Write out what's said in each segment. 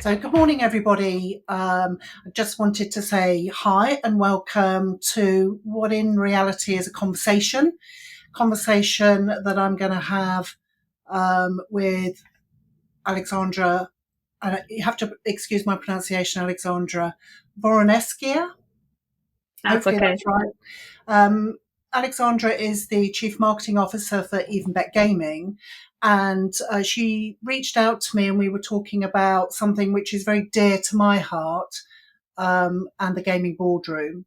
So, good morning, everybody. I just wanted to say hi and welcome to what in reality is a conversation that I'm going to have with Alexandra. And you have to excuse my pronunciation, Alexandra Voronetskaya. That's Hopefully okay. that's right. Um, Alexandra is the Chief Marketing Officer for EvenBet Gaming, and she reached out to me, and we were talking about something which is very dear to my heart, and the Gaming Boardroom,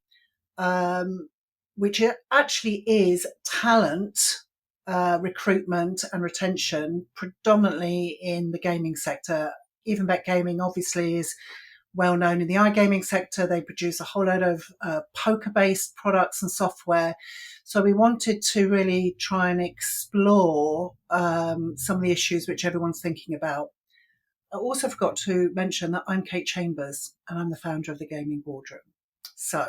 um, which actually is talent recruitment and retention, predominantly in the gaming sector. EvenBet Gaming obviously is well known in the iGaming sector. They produce a whole load of poker-based products and software. So we wanted to really try and explore some of the issues which everyone's thinking about. I also forgot to mention that I'm Kate Chambers and I'm the founder of the Gaming Boardroom. So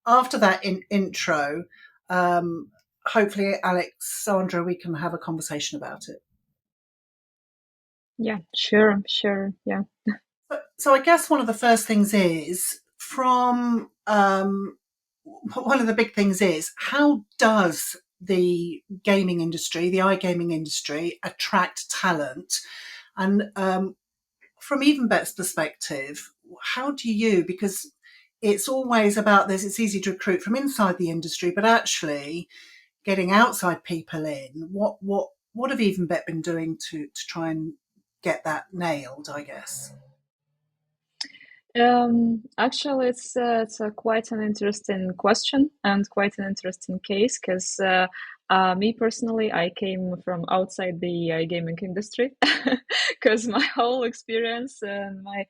after that intro, hopefully, Alexandra, we can have a conversation about it. Yeah, sure. Yeah. So I guess one of the first things is from one of the big things is how does the gaming industry, the iGaming industry, attract talent? And from EvenBet's perspective, how do you, because it's always about this, it's easy to recruit from inside the industry, but actually getting outside people in, what have EvenBet been doing to try and get that nailed, I guess? Actually, it's quite an interesting question and quite an interesting case because me personally, I came from outside the gaming industry because my whole experience and my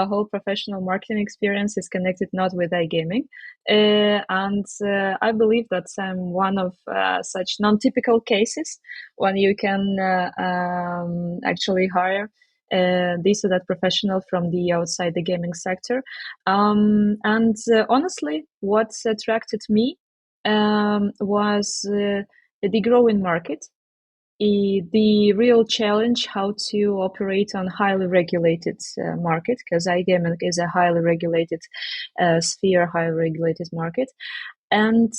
whole professional marketing experience is connected not with iGaming, and I believe that I'm one of such non-typical cases when you can actually hire this or that professional from the outside the gaming sector. And honestly, what attracted me was the growing market, the real challenge how to operate on highly regulated market, because iGaming is a highly regulated sphere, highly regulated market. And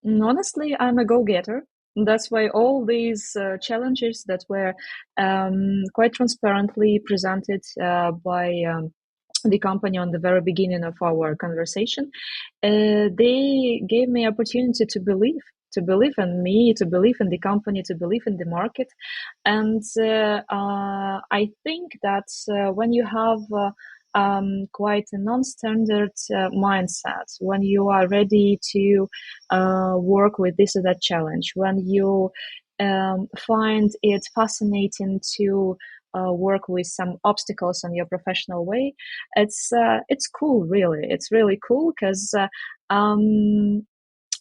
honestly, I'm a go-getter. That's why all these challenges that were quite transparently presented by the company on the very beginning of our conversation, they gave me opportunity to believe in me, to believe in the company, to believe in the market. And I think that when you have quite a non-standard mindset, when you are ready to work with this or that challenge, when you find it fascinating to work with some obstacles on your professional way, it's cool. Really, it's really cool because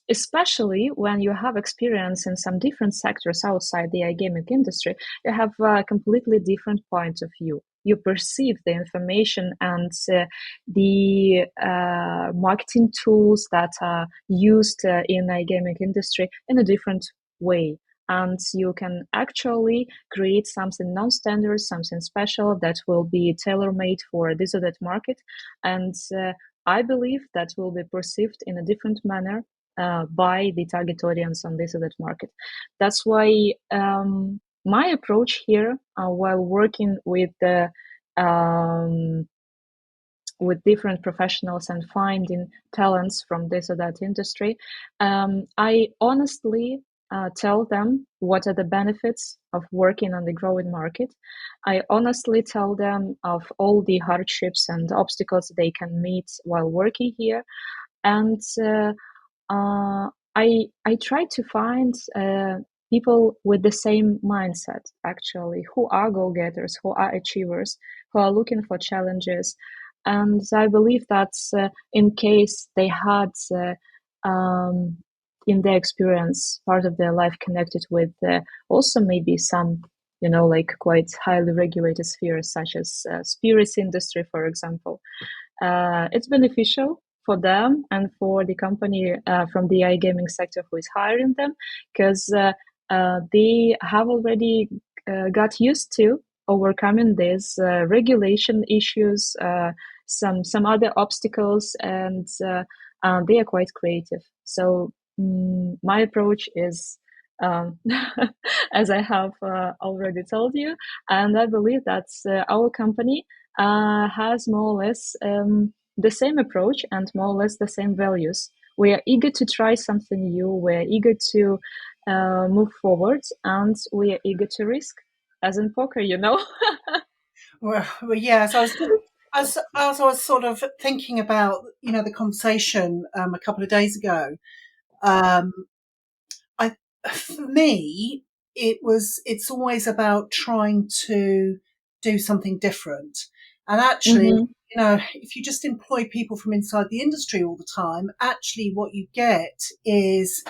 especially when you have experience in some different sectors outside the iGaming industry, you have a completely different point of view. You perceive the information and the marketing tools that are used in iGaming industry in a different way. And you can actually create something non-standard, something special that will be tailor-made for this or that market. And I believe that will be perceived in a different manner by the target audience on this or that market. That's why my approach here, while working with different professionals and finding talents from this or that industry, I honestly tell them what are the benefits of working on the growing market. I honestly tell them of all the hardships and obstacles they can meet while working here. And I try to find people with the same mindset, actually, who are go-getters, who are achievers, who are looking for challenges. And I believe that in case they had in their experience part of their life connected with also maybe some, like quite highly regulated spheres such as spirits industry, for example, it's beneficial for them and for the company from the iGaming sector who is hiring them, because they have already got used to overcoming these regulation issues, some other obstacles, and they are quite creative. So my approach is, as I have already told you, and I believe that our company has more or less the same approach and more or less the same values. We are eager to try something new. We're eager to move forward, and we are eager to risk, as in poker, you know. Well, yeah. So as I was sort of thinking about, the conversation a couple of days ago, um, I for me it's always about trying to do something different. And actually, Mm-hmm. if you just employ people from inside the industry all the time, actually what you get is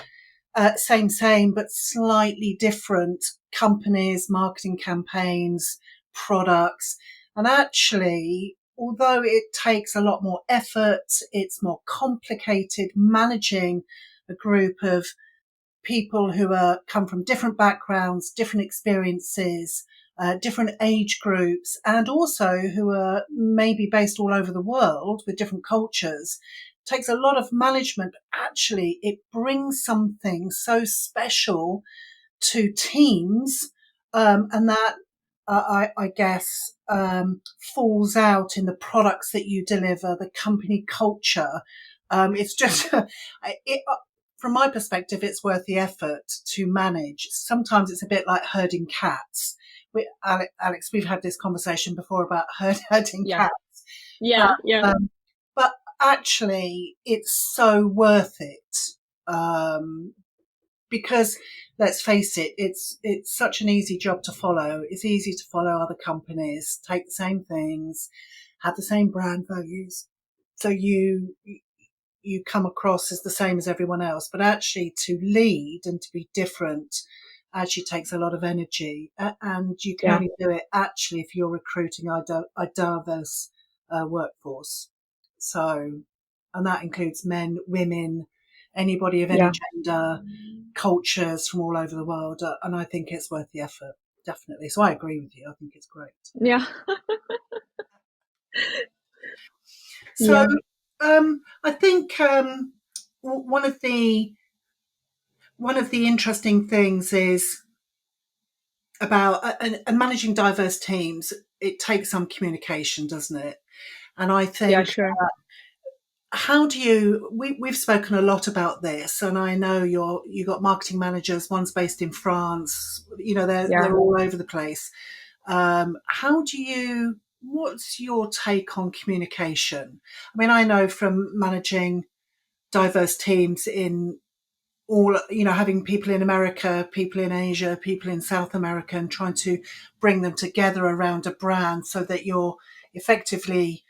same, but slightly different companies, marketing campaigns, products. And actually, although it takes a lot more effort, it's more complicated managing a group of people who come from different backgrounds, different experiences, different age groups, and also who are maybe based all over the world with different cultures. It takes a lot of management, but actually it brings something so special to teams, and that I guess falls out in the products that you deliver, the company culture. It's just from my perspective, it's worth the effort to manage. Sometimes it's a bit like herding cats. Alex, we've had this conversation before about herding Yeah, cats, but yeah, yeah, um, but actually, it's so worth it. Um, because let's face it, it's such an easy job to follow. It's easy to follow other companies, take the same things, have the same brand values, so you come across as the same as everyone else. But actually, to lead and to be different actually takes a lot of energy, and you can yeah, only do it actually if you're recruiting a diverse workforce. So, and that includes men, women, anybody of any yeah, gender, cultures from all over the world, and I think it's worth the effort, definitely. So I agree with you. I think it's great. yeah, So yeah, I think one of the interesting things is about and managing diverse teams. It takes some communication, doesn't it? And I yeah, think sure. how do we've spoken a lot about this, and I know you got marketing managers, one's based in France, Yeah. they're all over the place. How do what's your take on communication? I mean, I know from managing diverse teams in all, having people in America, people in Asia, people in South America, and trying to bring them together around a brand so that effectively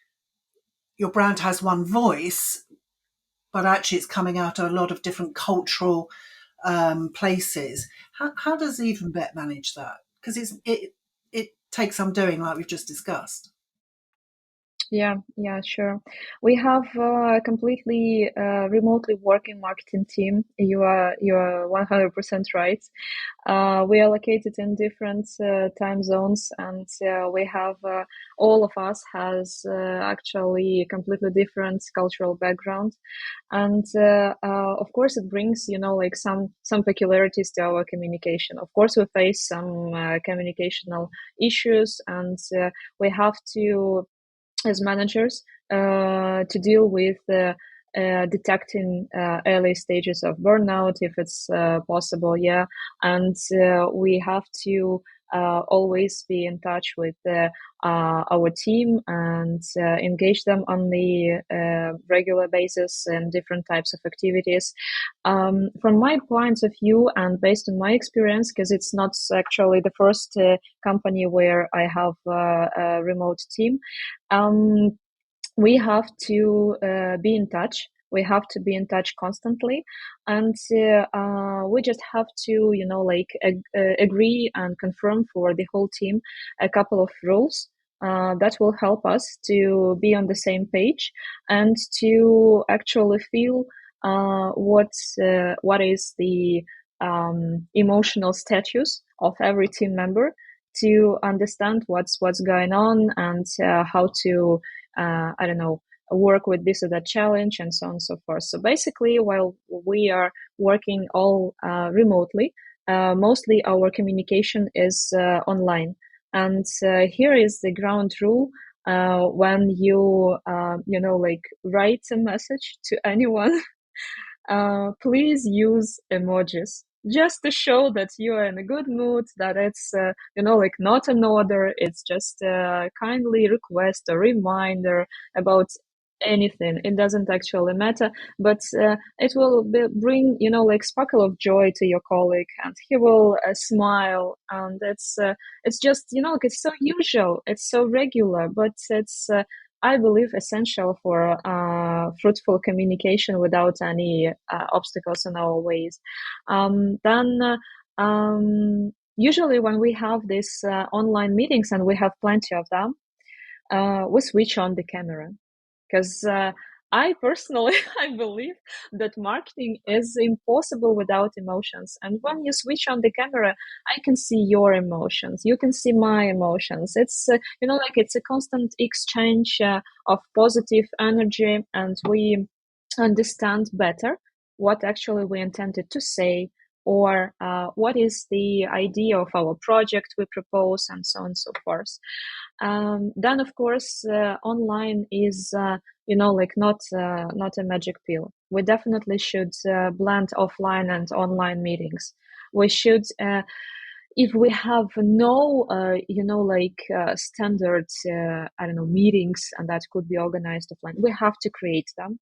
your brand has one voice, but actually it's coming out of a lot of different cultural places. How does EvenBet manage that? Because it takes some doing, like we've just discussed. Yeah, yeah, sure. We have a completely remotely working marketing team. You are 100% right. We are located in different time zones, and we have all of us has actually a completely different cultural background, and of course it brings like some peculiarities to our communication. Of course, we face some communicational issues, and we have to, as managers, to deal with detecting early stages of burnout if it's possible. Yeah, and we have to always be in touch with our team and engage them on the regular basis in different types of activities. From my point of view, and based on my experience, because it's not actually the first company where I have a remote team, um, we have to be in touch. We have to be in touch constantly, and we just have to, like agree and confirm for the whole team a couple of rules that will help us to be on the same page and to actually feel what is the emotional status of every team member, to understand what's going on and how to I don't know, work with this or that challenge and so on and so forth. So basically, while we are working all remotely, mostly our communication is online. And here is the ground rule. When you like write a message to anyone, please use emojis just to show that you are in a good mood, that it's like not an order, it's just a kindly request, a reminder about anything. It doesn't actually matter, but it will bring like sparkle of joy to your colleague, and he will smile, and it's just like it's so usual, it's so regular, but it's I believe essential for fruitful communication without any obstacles in our ways. Then usually when we have these online meetings, and we have plenty of them, we switch on the camera, because I personally I believe that marketing is impossible without emotions. And when you switch on the camera, I can see your emotions, you can see my emotions. It's like it's a constant exchange of positive energy, and we understand better what actually we intended to say, or what is the idea of our project we propose, and so on and so forth. Then of course online is like not a magic pill. We definitely should blend offline and online meetings. We should if we have no standard I don't know, meetings, and that could be organized offline, we have to create them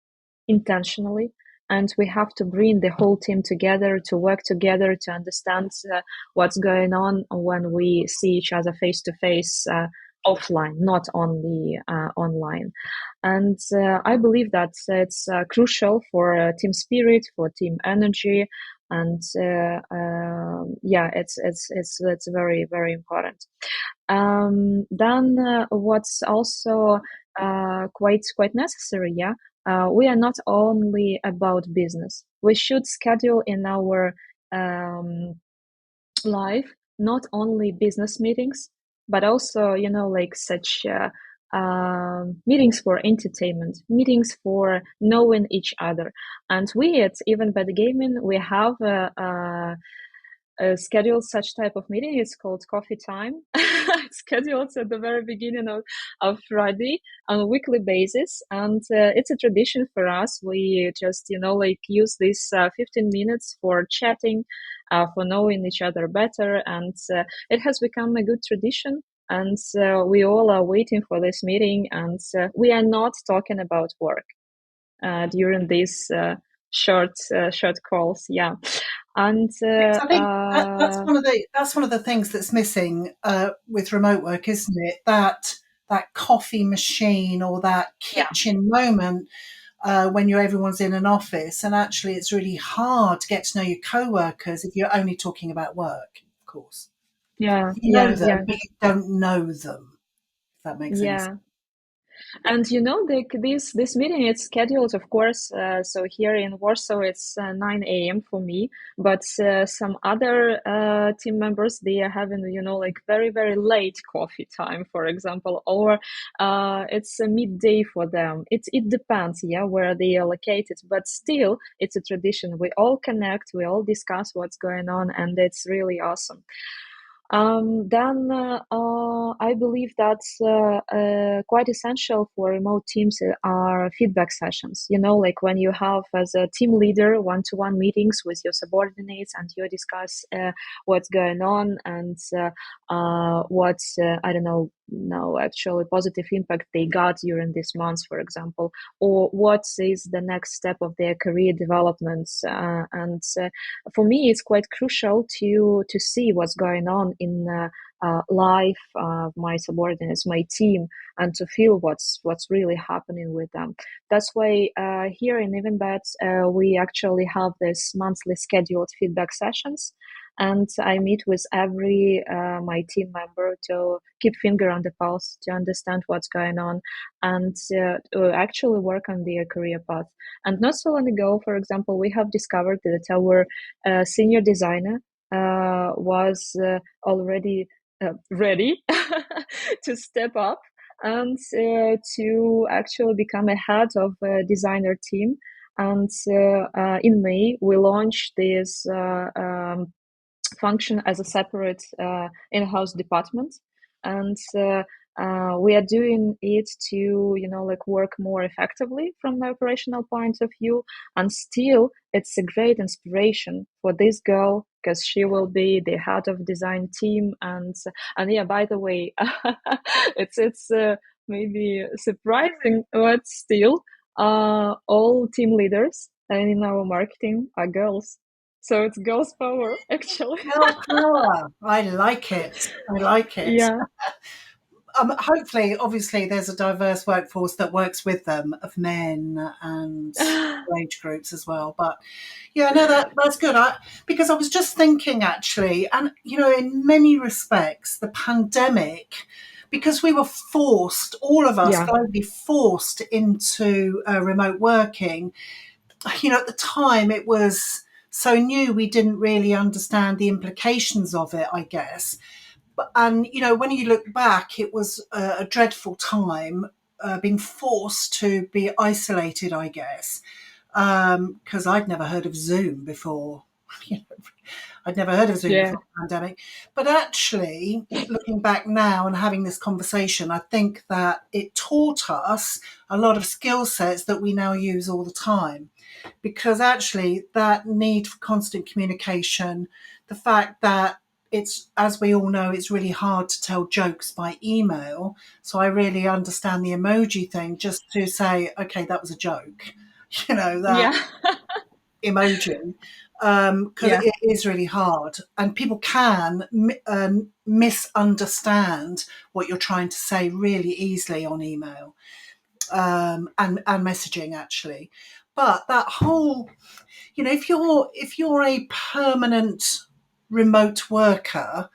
intentionally, and we have to bring the whole team together to work together to understand what's going on when we see each other face to face offline, not only online. And I believe that it's crucial for team spirit, for team energy, and yeah, it's very, very important. Then what's also quite necessary, yeah, we are not only about business. We should schedule in our life not only business meetings, but also like such meetings for entertainment, meetings for knowing each other. And we at EvenBet Gaming, we have scheduled such type of meeting. It's called coffee time. It's scheduled at the very beginning of Friday on a weekly basis, and it's a tradition for us. We just like use this 15 minutes for chatting, for knowing each other better, and it has become a good tradition. And we all are waiting for this meeting, and we are not talking about work during these short calls. Yeah. And Yes, I think that's one of the things that's missing with remote work, isn't it? That coffee machine or that yeah, kitchen moment when everyone's in an office, and actually, it's really hard to get to know your co-workers if you're only talking about work. Of course, yeah, you know yeah, yeah, them, but you don't know them. If that makes any sense. yeah. And this meeting, it's scheduled, of course. So here in Warsaw, it's 9 a.m. for me. But some other team members, they are having like very, very late coffee time, for example, or it's a midday for them. It depends, yeah, where they are located. But still, it's a tradition. We all connect, we all discuss what's going on, and it's really awesome. Then I believe that's quite essential for remote teams are feedback sessions. Like when you have as a team leader one-to-one meetings with your subordinates, and you discuss what's going on, and what's I don't know, no actually positive impact they got during this month, for example, or what is the next step of their career developments. And for me, it's quite crucial to see what's going on in life of my subordinates, my team, and to feel what's really happening with them. That's why here in EvenBet we actually have this monthly scheduled feedback sessions, and I meet with every my team member to keep finger on the pulse, to understand what's going on, and to actually work on their career path. And not so long ago, for example, we have discovered that our senior designer was already ready to step up and to actually become a head of a designer team. And in May, we launched this function as a separate in-house department, and we are doing it to like work more effectively from the operational point of view. And still, it's a great inspiration for this girl because she will be the head of design team. And yeah, by the way, it's maybe surprising, but still, all team leaders in our marketing are girls. So it's girls' power, actually. Girl power. I like it. I like it. Yeah. Hopefully, obviously, there's a diverse workforce that works with them of men and age groups as well. But yeah, no, that's good. Because I was just thinking actually, and in many respects, the pandemic, because we were forced, all of us Yeah. globally forced into remote working. At the time, it was so new, we didn't really understand the implications of it, I guess. And when you look back, it was a dreadful time, being forced to be isolated, I guess, because I'd never heard of Zoom before. You know, I'd never heard of Zoom Yeah. before the pandemic. But actually, looking back now and having this conversation, I think that it taught us a lot of skill sets that we now use all the time. Because actually, that need for constant communication, the fact that it's, as we all know, it's really hard to tell jokes by email. So I really understand the emoji thing, just to say, okay, that was a joke, that Yeah. emoji, because Yeah. it is really hard, and people can misunderstand what you're trying to say really easily on email, and messaging actually. But that whole, if you're a permanent remote worker,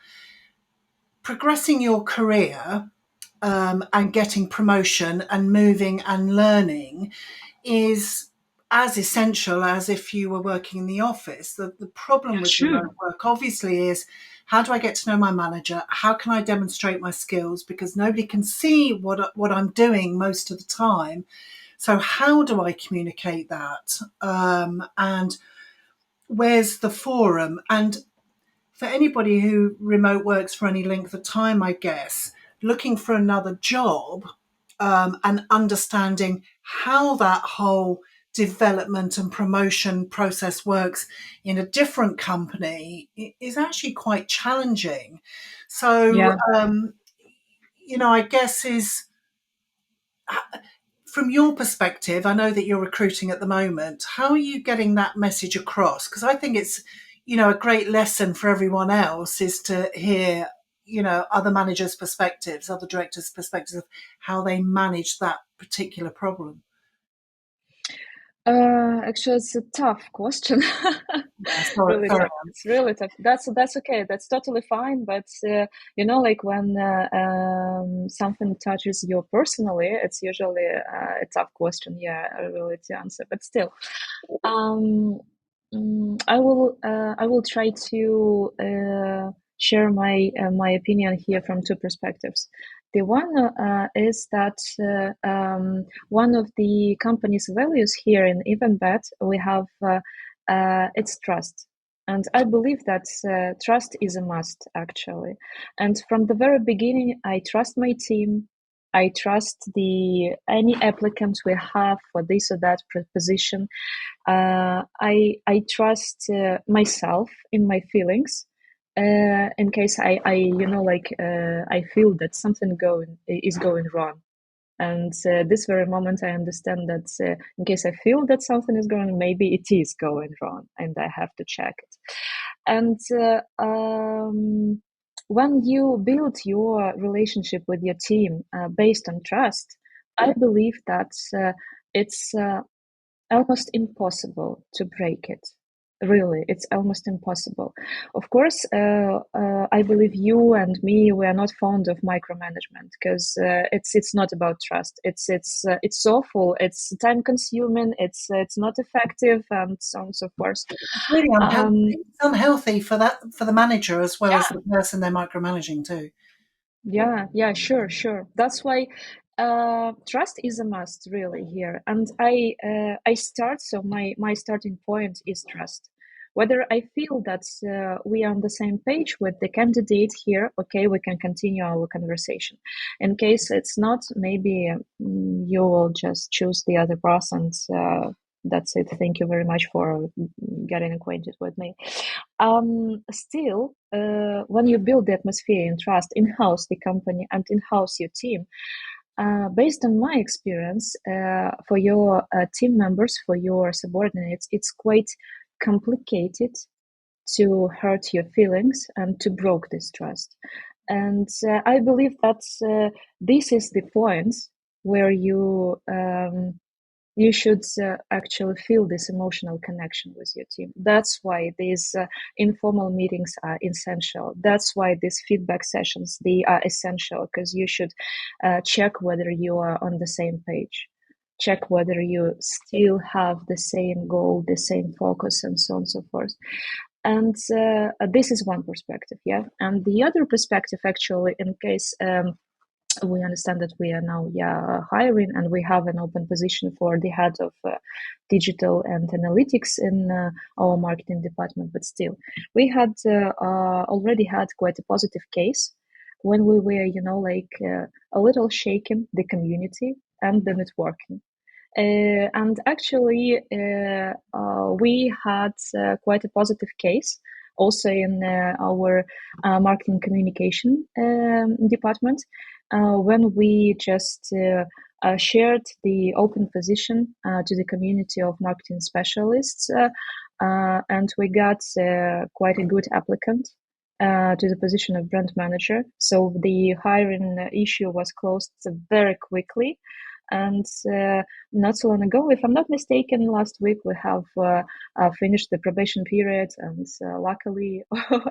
progressing your career, and getting promotion and moving and learning is as essential as if you were working in the office. The problem Yeah, with sure. remote work, obviously, is how do I get to know my manager? How can I demonstrate my skills? Because nobody can see what I'm doing most of the time. So how do I communicate that? And where's the forum? And for anybody who remote works for any length of time, I guess, looking for another job, and understanding how that whole development and promotion process works in a different company is actually quite challenging. So, Yeah. I guess is from your perspective, I know that you're recruiting at the moment. How are you getting that message across? Because I think it's, a great lesson for everyone else is to hear, other managers' perspectives, other directors' perspectives of how they manage that particular problem. Actually, it's a tough question. Yeah, sorry, Really sorry. tough. It's really tough. That's okay. That's totally fine. But like when something touches you personally, it's usually a tough question. Yeah, really to answer. But still, um, I will try to share my opinion here from two perspectives. The one is that one of the company's values here in EvenBet, we have it's trust. And I believe that trust is a must, actually. And from the very beginning, I trust my team. I trust the any applicants we have for this or that position. I trust myself in my feelings. In case I feel that something is going wrong. And this very moment, I understand that in case I feel that something is going, maybe it is going wrong, and I have to check it. And when you build your relationship with your team based on trust, I believe that it's almost impossible to break it. Really, it's almost impossible. Of course, I believe you and me, we are not fond of micromanagement because it's not about trust. It's awful. It's time consuming. It's not effective, and so on and so forth. It's really unhealthy. Um, It's unhealthy for the manager as well as yeah, the person they're micromanaging too. yeah, sure, sure. That's why trust is a must, really, here. And I start. So my starting point is trust. Whether I feel that we are on the same page with the candidate here, okay, we can continue our conversation. In case it's not, maybe you will just choose the other person. That's it. Thank you very much for getting acquainted with me. Still, when you build the atmosphere and trust in-house the company and in-house your team, based on my experience, for your team members, for your subordinates, it's quite complicated to hurt your feelings and to broke this trust. And I believe that this is the point where you should actually feel this emotional connection with your team. That's why these informal meetings are essential. That's why these feedback sessions, they are essential, because you should check whether you are on the same page, check whether you still have the same goal, the same focus, and so on and so forth. And this is one perspective, yeah. And the other perspective, actually, in case we understand that we are now hiring, and we have an open position for the head of digital and analytics in our marketing department, but still we had already had quite a positive case when we were a little shaken the community and the networking. And actually, we had quite a positive case also in our marketing communication department when we just shared the open position to the community of marketing specialists, and we got quite a good applicant to the position of brand manager. So the hiring issue was closed very quickly. And not so long ago, if I'm not mistaken, last week we have finished the probation period, and luckily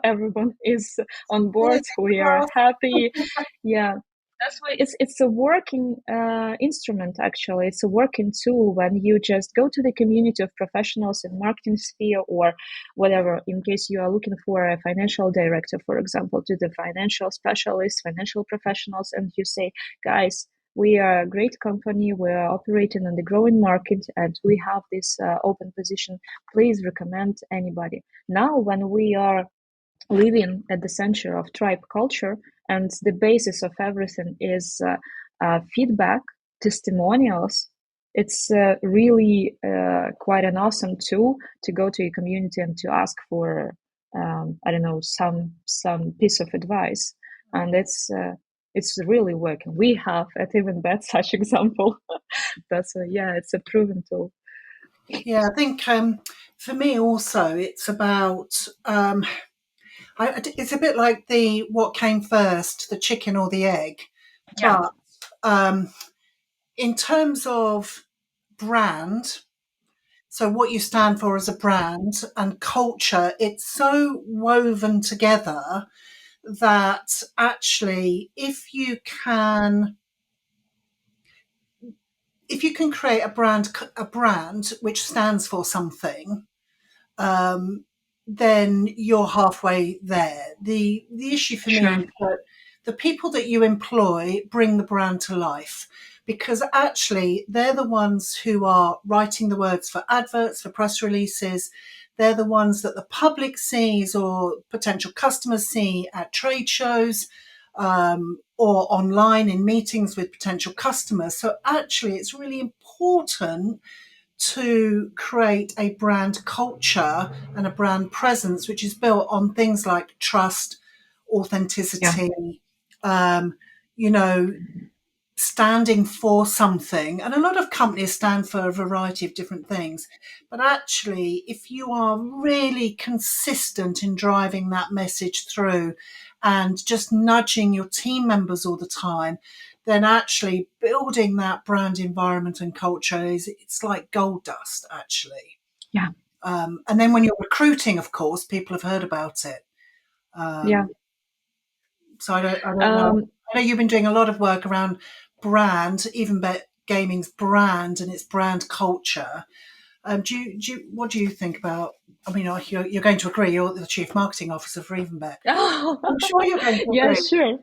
everyone is on board. We are happy. Yeah, that's why it's a working instrument. Actually, it's a working tool when you just go to the community of professionals in marketing sphere or whatever. In case you are looking for a financial director, for example, to the financial specialists, financial professionals, and you say, guys, we are a great company. We are operating in the growing market, and we have this open position. Please recommend anybody. Now, when we are living at the center of tribe culture, and the basis of everything is feedback, testimonials, it's really quite an awesome tool to go to your community and to ask for, I don't know, some piece of advice, and it's really working. We have at EvenBet such example. That's it's a proven tool. Yeah, I think for me also it's about it's a bit like the what came first, the chicken or the egg. Yeah, But in terms of brand, so what you stand for as a brand and culture, it's so woven together that actually if you can create a brand which stands for something, um, then you're halfway there. The issue for me sure. is that the people that you employ bring the brand to life, because actually they're the ones who are writing the words for adverts, for press releases. They're the ones that the public sees or potential customers see at trade shows, or online in meetings with potential customers. So actually, it's really important to create a brand culture and a brand presence which is built on things like trust, Yeah, authenticity, um, you know, standing for something. And a lot of companies stand for a variety of different things. But actually, if you are really consistent in driving that message through and just nudging your team members all the time, then actually building that brand environment and culture it's like gold dust, actually. yeah. And then when you're recruiting, of course, people have heard about it. Yeah. Um, so I don't know. Um, I know you've been doing a lot of work around brand, even gaming's brand and its brand culture. What do you think about? I mean, you're going to agree. You're the chief marketing officer for EvenBet. I'm sure you're going to yeah, agree. sure.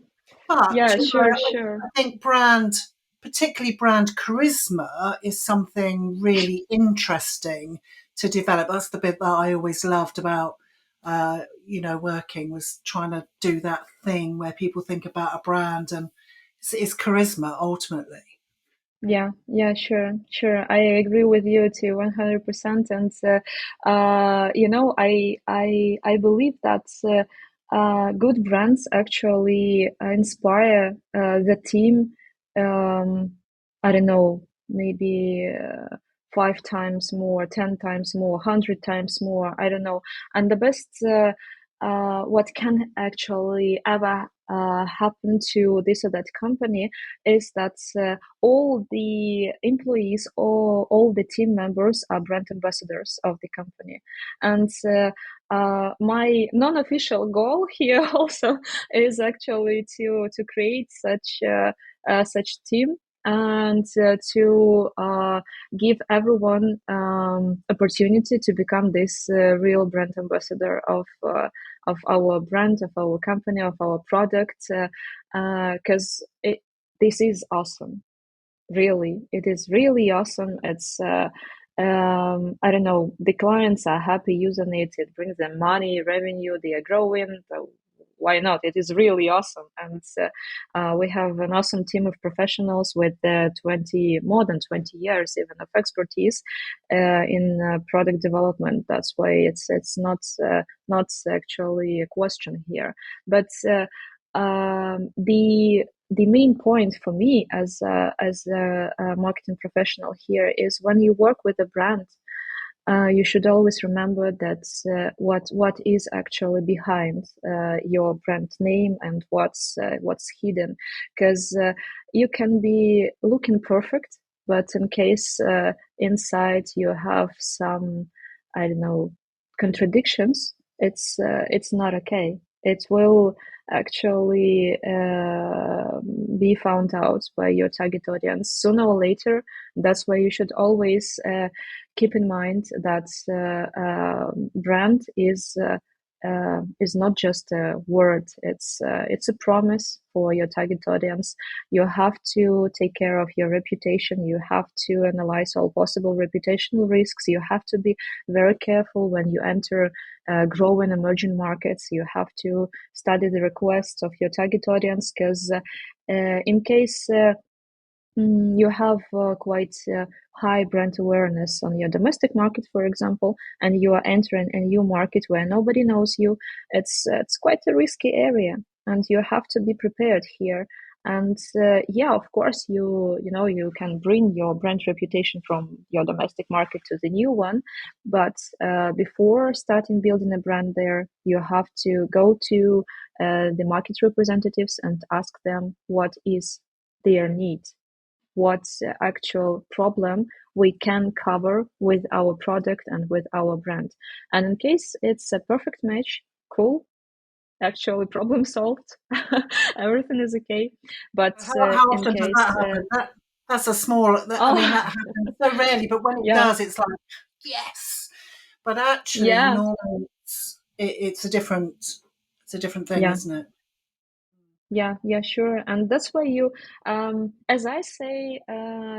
But Yeah, you know, sure, sure. I think brand, particularly brand charisma, is something really interesting to develop. That's the bit that I always loved about, working, was trying to do that thing where people think about a brand, and it's charisma ultimately. Yeah, yeah, sure, sure. I agree with you to 100%. And I believe that good brands actually inspire the team. Um, I don't know, maybe 5 times more, 10 times more, 100 times more. I don't know. And the best, what can actually ever happen to this or that company is that. All the employees or all the team members are brand ambassadors of the company. And my non-official goal here also is actually to create such team and to give everyone opportunity to become this real brand ambassador of our brand, of our company, of our product, because this is awesome. Really, it is really awesome. It's I don't know, the clients are happy using it. It brings them money, revenue. They are growing. So why not? It is really awesome. And we have an awesome team of professionals with 20 more than 20 years even of expertise in product development. That's why it's not actually a question here. But the main point for me as a marketing professional here is when you work with a brand, you should always remember that what is actually behind your brand name and what's hidden, because you can be looking perfect, but in case inside you have some, I don't know, contradictions, it's not okay. It will actually be found out by your target audience sooner or later. That's why you should always keep in mind that brand is not just a word. It's a promise for your target audience. You have to take care of your reputation. You have to analyze all possible reputational risks. You have to be very careful when you enter growing emerging markets. You have to study the requests of your target audience, because in case you have quite high brand awareness on your domestic market, for example, and you are entering a new market where nobody knows you. It's quite a risky area, and you have to be prepared here. And yeah, of course, you can bring your brand reputation from your domestic market to the new one, but before starting building a brand there, you have to go to the market representatives and ask them what is their need, what actual problem we can cover with our product and with our brand. And in case it's a perfect match, cool, actually problem solved, everything is okay. But How in often does that case, happen? That's a small. I mean, that oh, happens so rarely, but when it yeah, does, it's like yes. But actually, yeah, normally it's a different thing, yeah. isn't it? Yeah, yeah, sure. And that's why as I say,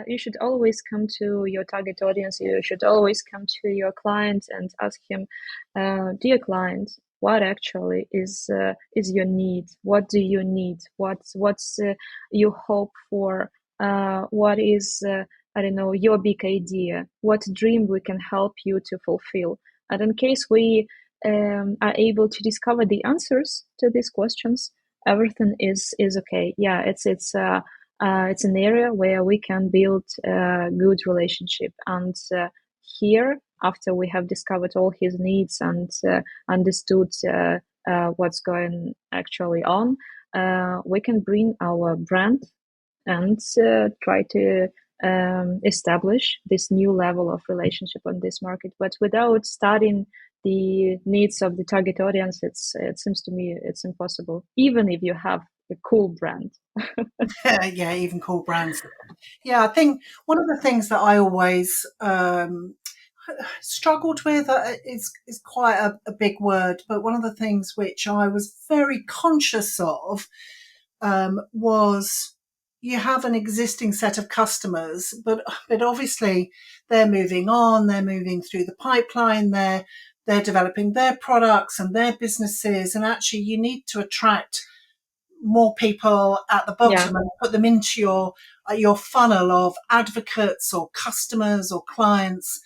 you should always come to your target audience. You should always come to your client and ask him, dear client, what actually is your need? What do you need? What's you hope for? What is, I don't know, your big idea? What dream we can help you to fulfill? And in case we are able to discover the answers to these questions, everything is okay. Yeah, it's an area where we can build a good relationship. And here, after we have discovered all his needs and understood what's going actually on, we can bring our brand and try to establish this new level of relationship on this market. But without studying the needs of the target audience, it seems to me it's impossible, even if you have a cool brand. Yeah, even cool brands. Yeah, I think one of the things that I always struggled with is quite a big word, but one of the things which I was very conscious of was you have an existing set of customers, but obviously they're moving on, they're moving through the pipeline, they're developing their products and their businesses, and actually you need to attract more people at the Yeah, bottom and put them into your funnel of advocates or customers or clients.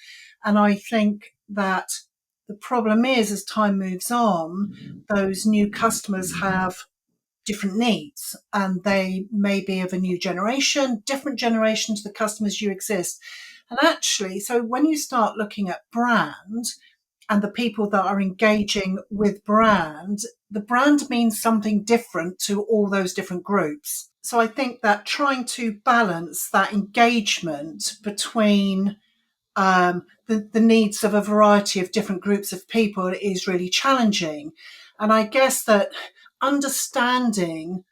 And I think that the problem is, as time moves on, those new customers have different needs and they may be of a new generation, different generation to the customers you exist. And actually, so when you start looking at brand and the people that are engaging with brand, the brand means something different to all those different groups. So I think that trying to balance that engagement between the needs of a variety of different groups of people is really challenging. And I guess that understanding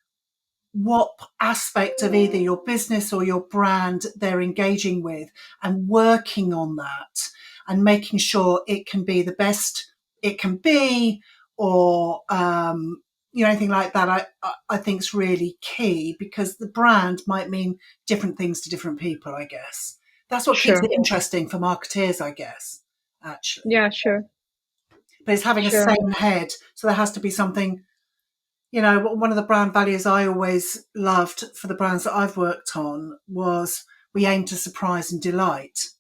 what aspect of either your business or your brand they're engaging with and working on that and making sure it can be the best it can be, or anything like that, I think is really key, because the brand might mean different things to different people. I guess that's what keeps sure. it interesting for marketeers, I guess, actually. Yeah, sure, But it's having a sure. sane head, so there has to be something. One of the brand values I always loved for the brands that I've worked on was we aim to surprise and delight.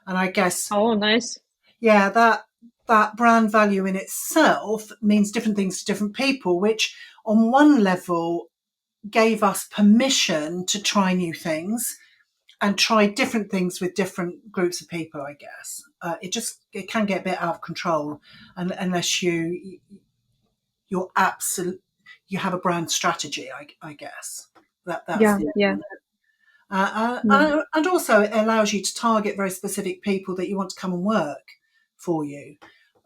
And I guess, Oh, nice. yeah, that brand value in itself means different things to different people, which on one level gave us permission to try new things and try different things with different groups of people, I guess. It can get a bit out of control, and unless you're absolute, you have a brand strategy, I guess. That's Yeah, the yeah, element. yeah, And also it allows you to target very specific people that you want to come and work for you,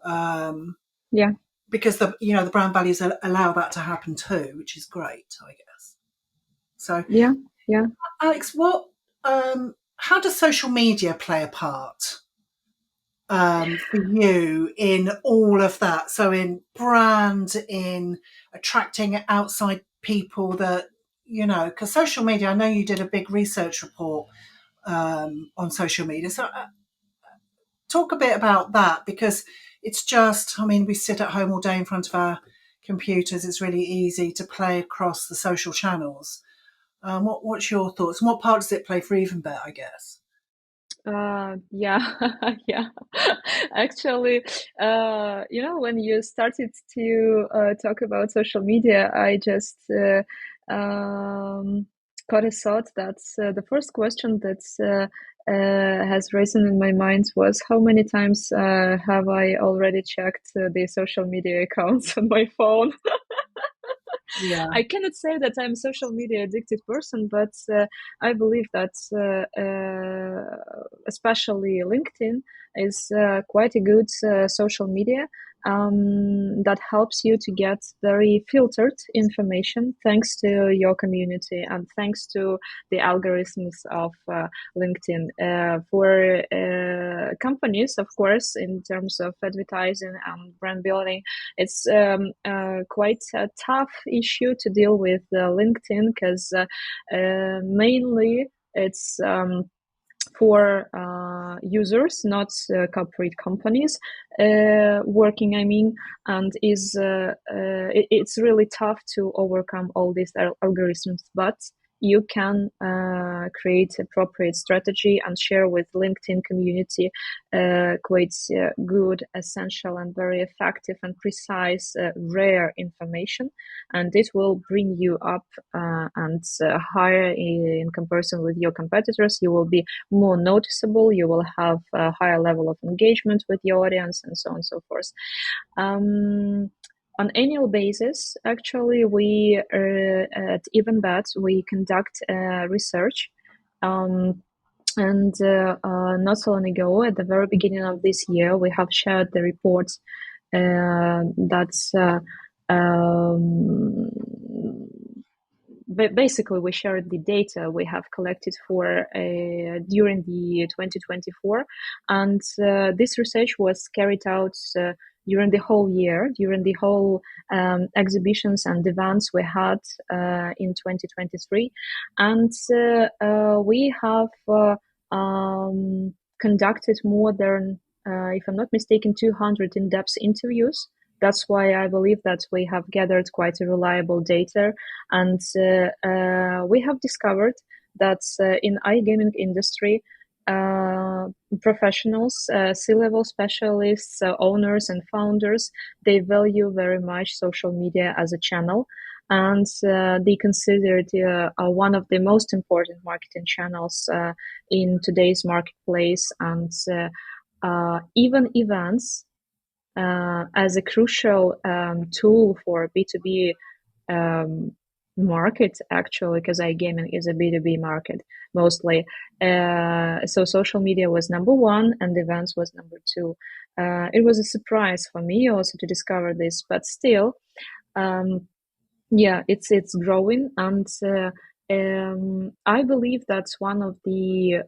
um, yeah, because the brand values allow that to happen too, which is great, I guess. So, yeah, yeah. Alex, how does social media play a part for you in all of that? So in brand, in attracting outside people that, because social media, I know you did a big research report on social media. So talk a bit about that, because it's just, I mean, we sit at home all day in front of our computers. It's really easy to play across the social channels. What's your thoughts? And what part does it play for EvenBet, I guess? Yeah, yeah. Actually, when you started to talk about social media, I just got a thought that the first question that has risen in my mind was how many times have I already checked the social media accounts on my phone? Yeah. I cannot say that I'm a social media addicted person, but I believe that especially LinkedIn is quite a good social media that helps you to get very filtered information thanks to your community and thanks to the algorithms of LinkedIn. For companies, of course, in terms of advertising and brand building, it's quite a tough issue to deal with LinkedIn because mainly it's for users, not corporate companies working, I mean, and it's really tough to overcome all these algorithms, but you can create appropriate strategy and share with LinkedIn community quite good, essential, and very effective and precise, rare information, and this will bring you up and higher in comparison with your competitors. You will be more noticeable. You will have a higher level of engagement with your audience, and so on and so forth. On annual basis, actually, we at EvenBet we conduct research And not so long ago, at the very beginning of this year, we have shared the reports that's um, basically we shared the data we have collected for during the 2024, and this research was carried out during the whole year, during the whole exhibitions and events we had in 2023, and we have conducted more than, if I'm not mistaken, 200 in-depth interviews. That's why I believe that we have gathered quite a reliable data, and we have discovered that in iGaming industry, uh, professionals, C-level specialists, owners, and founders, they value very much social media as a channel, and they consider it one of the most important marketing channels in today's marketplace, and even events as a crucial tool for B2B um, market, actually, because iGaming is a B2B market mostly. So social media was number one and events was number two. It was a surprise for me also to discover this, but still, um, yeah, it's growing, and I believe that's one of the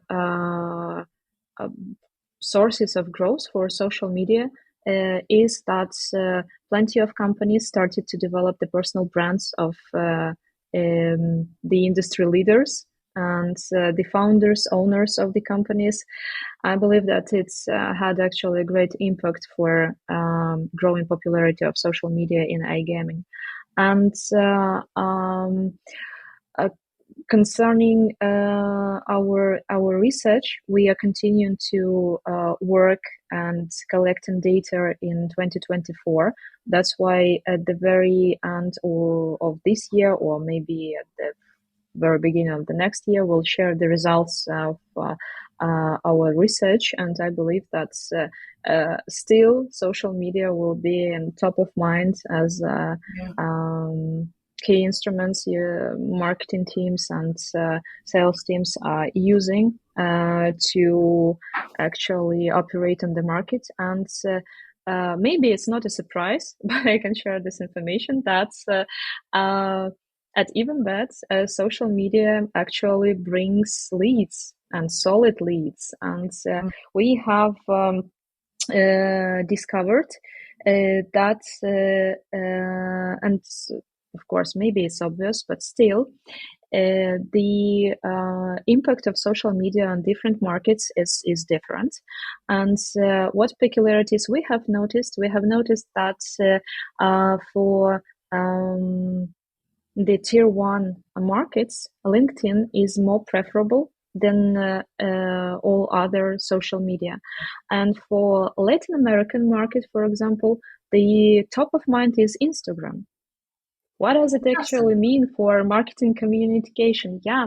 sources of growth for social media is that plenty of companies started to develop the personal brands of the industry leaders and the founders, owners of the companies. I believe that it's had actually a great impact for growing popularity of social media in iGaming. And uh, concerning our research, we are continuing to work and collecting data in 2024. That's why at the very end of this year, or maybe at the very beginning of the next year, we'll share the results of our research. And I believe that still social media will be in top of mind as Yeah. key instruments marketing teams and sales teams are using to actually operate on the market. And maybe it's not a surprise, but I can share this information that at EvenBet, social media actually brings leads and solid leads. And we have discovered that, and of course, maybe it's obvious, but still, the impact of social media on different markets is different. And what peculiarities we have noticed? We have noticed that for the tier one markets, LinkedIn is more preferable than all other social media. And for Latin American market, for example, the top of mind is Instagram. What does it actually Interesting. mean for marketing communication? Yeah,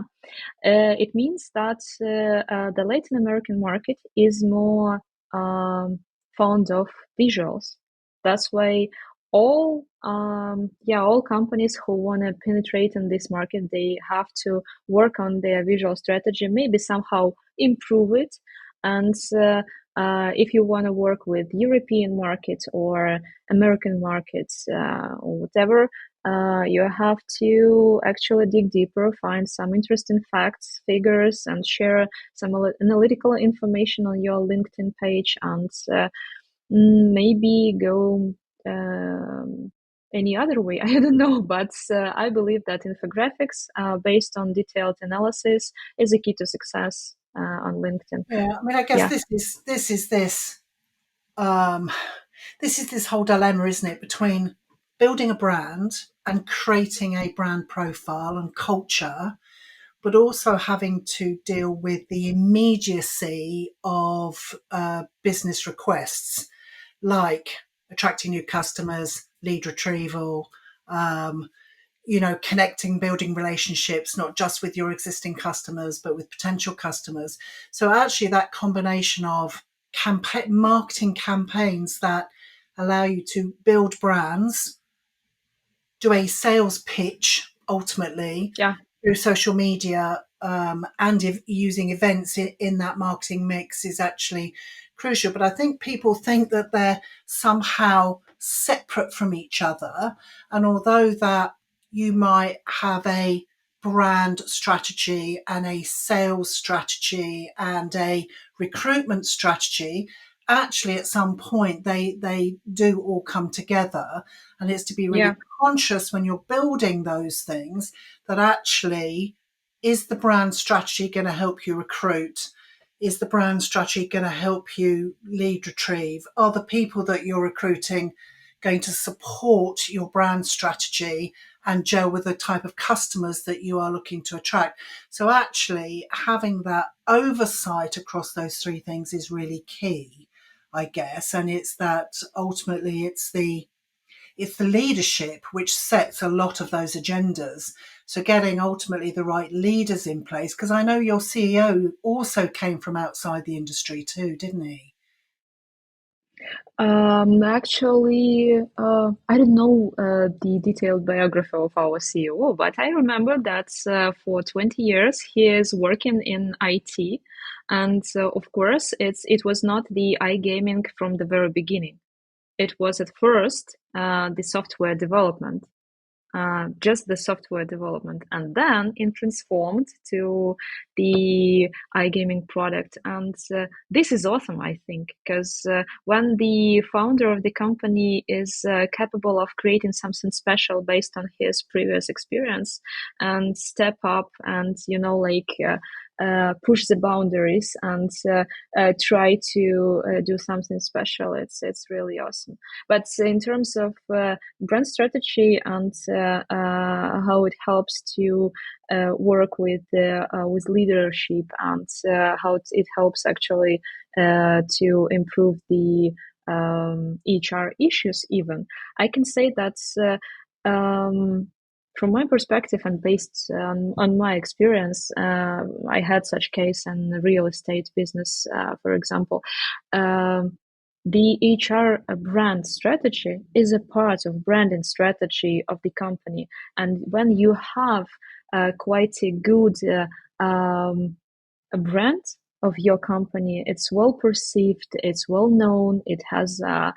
it means that the Latin American market is more fond of visuals. That's why all companies who want to penetrate in this market, they have to work on their visual strategy, maybe somehow improve it. And if you want to work with European markets or American markets or whatever, you have to actually dig deeper, find some interesting facts, figures, and share some analytical information on your LinkedIn page, and maybe go any other way. I don't know, but I believe that infographics based on detailed analysis is a key to success on LinkedIn. Yeah, I mean, I guess Yeah, um, this is this whole dilemma, isn't it, between building a brand and creating a brand profile and culture, but also having to deal with the immediacy of business requests, like attracting new customers, lead retrieval, um, connecting, building relationships, not just with your existing customers, but with potential customers. So actually that combination of marketing campaigns that allow you to build brands, do a sales pitch ultimately yeah, through social media, and if using events in that marketing mix is actually crucial. But I think people think that they're somehow separate from each other. And although that you might have a brand strategy and a sales strategy and a recruitment strategy, actually at some point they do all come together. And it's to be Yeah. really conscious when you're building those things that actually, is the brand strategy going to help you recruit? Is the brand strategy going to help you lead retrieve? Are the people that you're recruiting going to support your brand strategy and gel with the type of customers that you are looking to attract? So actually having that oversight across those three things is really key, I guess. And it's that ultimately it's the leadership which sets a lot of those agendas. So getting ultimately the right leaders in place, because I know your CEO also came from outside the industry too, didn't he? Actually, I don't know the detailed biography of our CEO, but I remember that for 20 years he is working in IT, and of course, it was not the iGaming from the very beginning. It was at first the software development, just the software development, and then it transformed to the iGaming product. And this is awesome, I think, because when the founder of the company is capable of creating something special based on his previous experience and step up and, push the boundaries and try to do something special, it's really awesome. But in terms of brand strategy and how it helps to work with leadership and how it helps actually to improve the HR issues. Even I can say that from my perspective and based on my experience, I had such case in the real estate business, for example. The HR brand strategy is a part of branding strategy of the company. And when you have quite a good a brand of your company, it's well perceived, it's well known, it has a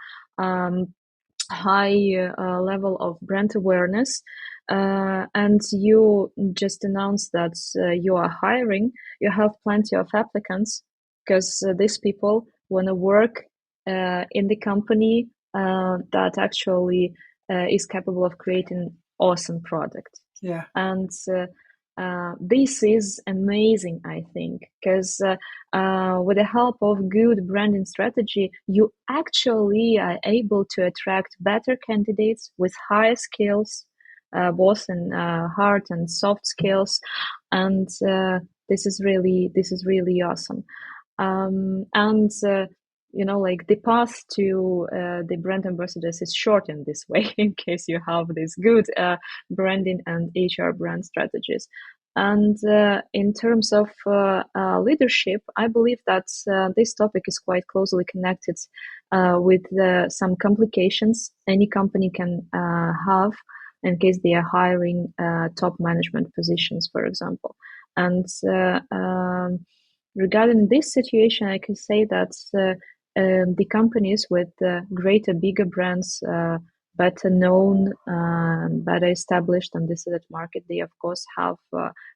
high level of brand awareness, and you just announced that you are hiring, you have plenty of applicants because these people want to work in the company that actually is capable of creating awesome product. Yeah. And this is amazing, I think, because with the help of good branding strategy, you actually are able to attract better candidates with higher skills, both in hard and soft skills, and this is really awesome. And like the path to the brand ambassadors is short in this way, in case you have these good branding and HR brand strategies. And in terms of leadership, I believe that this topic is quite closely connected with some complications any company can have in case they are hiring top management positions, for example. And regarding this situation, I can say that the companies with greater, bigger brands, better known, better established on this market, they of course have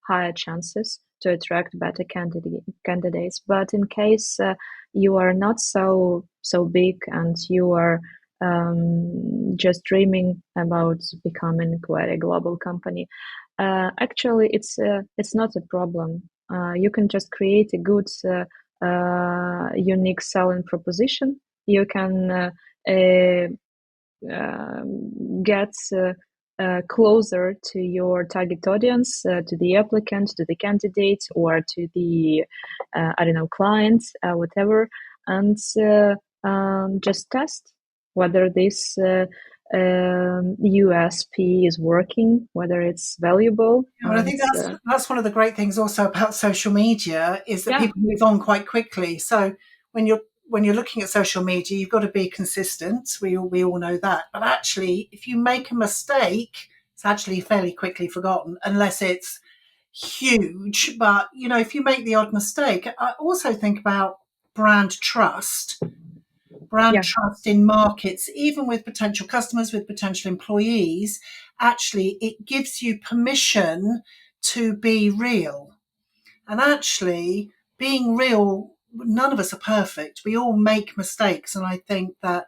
higher chances to attract better candidates. But in case you are not so big and you are just dreaming about becoming quite a global company, actually it's not a problem. You can just create a good unique selling proposition. You can get closer to your target audience, to the applicant, to the candidate, or to the I don't know, client, whatever, and just test whether this USP is working, whether it's valuable, Yeah, well, I and think that's one of the great things also about social media is that yeah. people move on quite quickly. So when you're looking at social media, you've got to be consistent. We all know that. But actually, if you make a mistake, it's actually fairly quickly forgotten, unless it's huge, but if you make the odd mistake, I also think about brand trust, brand Yeah, trust in markets, even with potential customers, with potential employees. Actually, it gives you permission to be real. And actually, being real, none of us are perfect. We all make mistakes. And I think that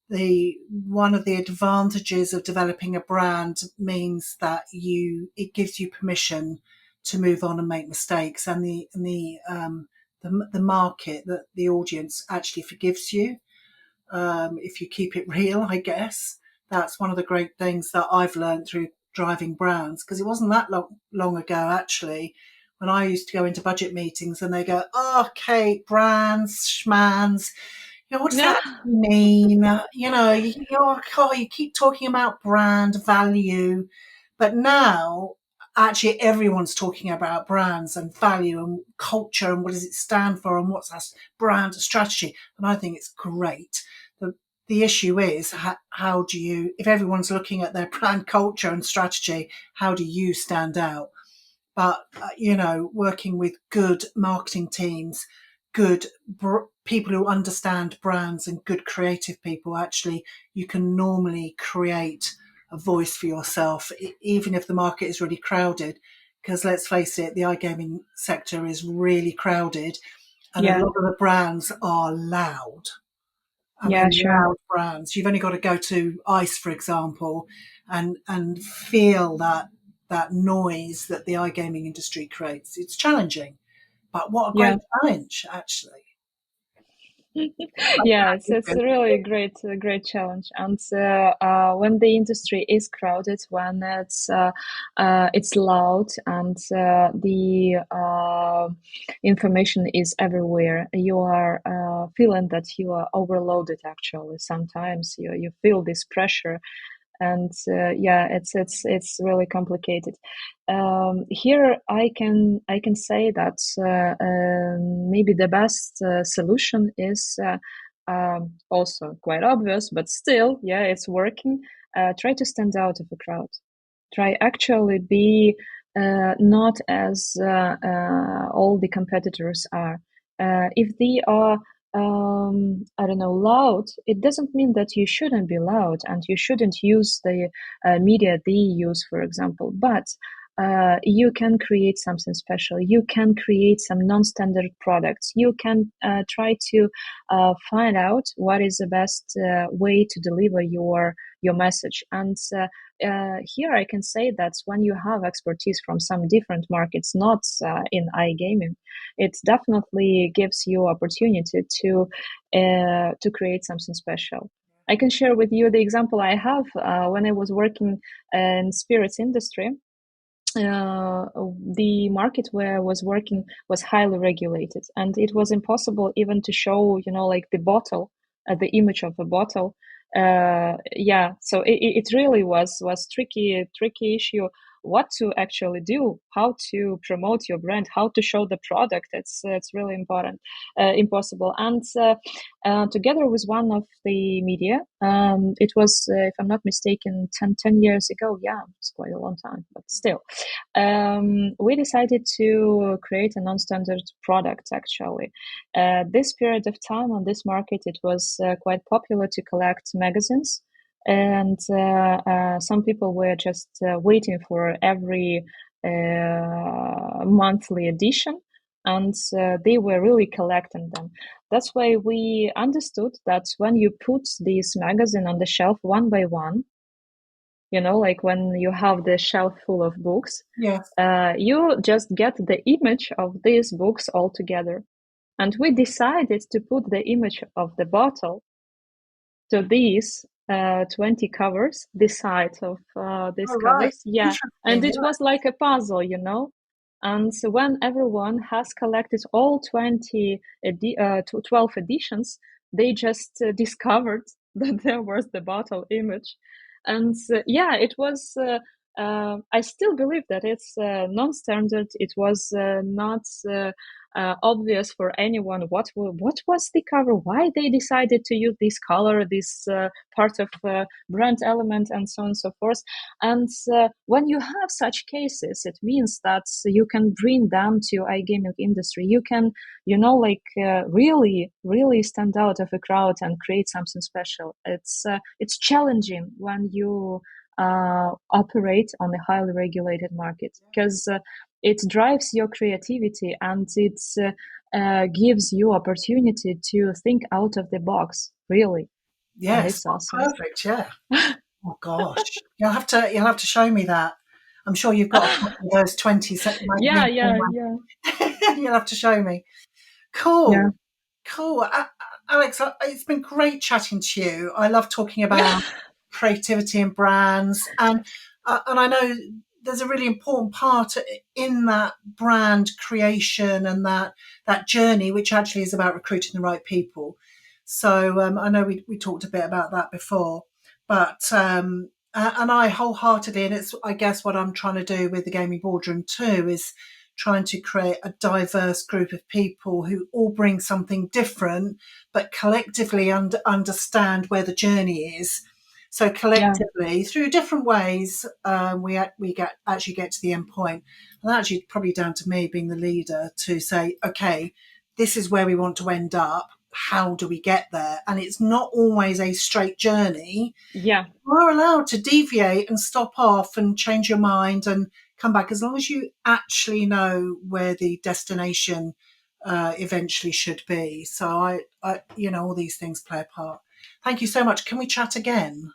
the one of the advantages of developing a brand means that it gives you permission to move on and make mistakes, and the market, that the audience actually forgives you, if you keep it real, I guess. That's one of the great things that I've learned through driving brands, because it wasn't that long ago, actually, when I used to go into budget meetings and they go, "Oh, Kate, brands, schmans, what does that yeah, mean?" You keep talking about brand value, but now actually everyone's talking about brands and value and culture and what does it stand for and what's our brand strategy. And I think it's great. The issue is, how do you, if everyone's looking at their brand culture and strategy, how do you stand out? But working with good marketing teams, good people who understand brands, and good creative people, actually you can normally create a voice for yourself, even if the market is really crowded. Because let's face it, the iGaming sector is really crowded, and a yeah, lot of the brands are loud, and they're yeah, sure. loud brands. You've only got to go to ICE, for example, and feel that noise that the iGaming industry creates. It's challenging, but what a Yeah. great challenge, actually. Yeah, it's a really great challenge. And when the industry is crowded, when it's loud, and the information is everywhere, you are feeling that you are overloaded. Actually, sometimes you feel this pressure, and yeah, it's really complicated. Here I can say that maybe the best solution is also quite obvious, but still, yeah, it's working. Try to stand out of the crowd. Try actually be not as all the competitors are. If they are, I don't know, loud, it doesn't mean that you shouldn't be loud and you shouldn't use the media they use, for example. But you can create something special. You can create some non-standard products. You can try to find out what is the best way to deliver your message. And here I can say that when you have expertise from some different markets, not in iGaming, it definitely gives you opportunity to create something special. I can share with you the example I have when I was working in spirits industry. The market where I was working was highly regulated, and it was impossible even to show, like the bottle, the image of a bottle. Yeah, so it really was tricky issue. What to actually do, how to promote your brand, how to show the product. It's really important, impossible. And together with one of the media, it was, if I'm not mistaken, 10 years ago. Yeah, it's quite a long time, but still we decided to create a non-standard product. Actually, this period of time on this market, it was quite popular to collect magazines, and some people were just waiting for every monthly edition, and they were really collecting them. That's why we understood that when you put this magazine on the shelf one by one, like when you have the shelf full of books, Yes. you just get the image of these books all together. And we decided to put the image of the bottle to these 20 covers, the side of these All right. covers. Yeah. And Interesting. it was like a puzzle. And so when everyone has collected all 12 editions, they just discovered that there was the bottle image. And yeah, it was I still believe that it's non-standard. It was not obvious for anyone what was the cover, why they decided to use this color, this part of brand element, and so on and so forth. And when you have such cases, it means that you can bring them to iGaming industry. You can, really, really stand out of a crowd and create something special. It's challenging when you operate on a highly regulated market, because it drives your creativity, and it gives you opportunity to think out of the box, really, and Yes, it's awesome. perfect. Yeah. Oh gosh, you'll have to show me that. I'm sure you've got a couple of those 20 Yeah, magazines yeah, yeah, somewhere. You'll have to show me. yeah. Cool, cool. Alex, it's been great chatting to you. I love talking about creativity and brands, and I know there's a really important part in that brand creation and that journey, which actually is about recruiting the right people. So I know we talked a bit about that before, but and I wholeheartedly, and it's I guess what I'm trying to do with the gaming boardroom too is trying to create a diverse group of people who all bring something different, but collectively understand where the journey is. So Yeah, collectively, through different ways, we get to the end point, and actually probably down to me being the leader to say, okay, this is where we want to end up. How do we get there? And it's not always a straight journey. yeah. You are allowed to deviate and stop off and change your mind and come back as long as you actually know where the destination eventually should be. So all these things play a part. Thank you so much. Can we chat again?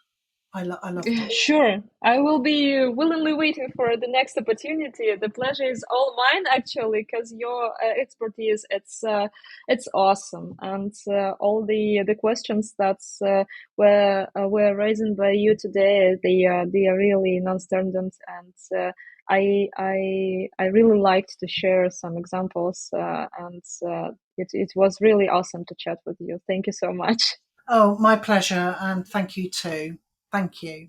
I love Yeah, this. sure. I will be willingly waiting for the next opportunity. The pleasure is all mine, actually, because your expertise, it's awesome, and all the questions that were raised by you today, they are really non-standard, and I really liked to share some examples, and it was really awesome to chat with you. Thank you so much. Oh, my pleasure, and thank you too. Thank you.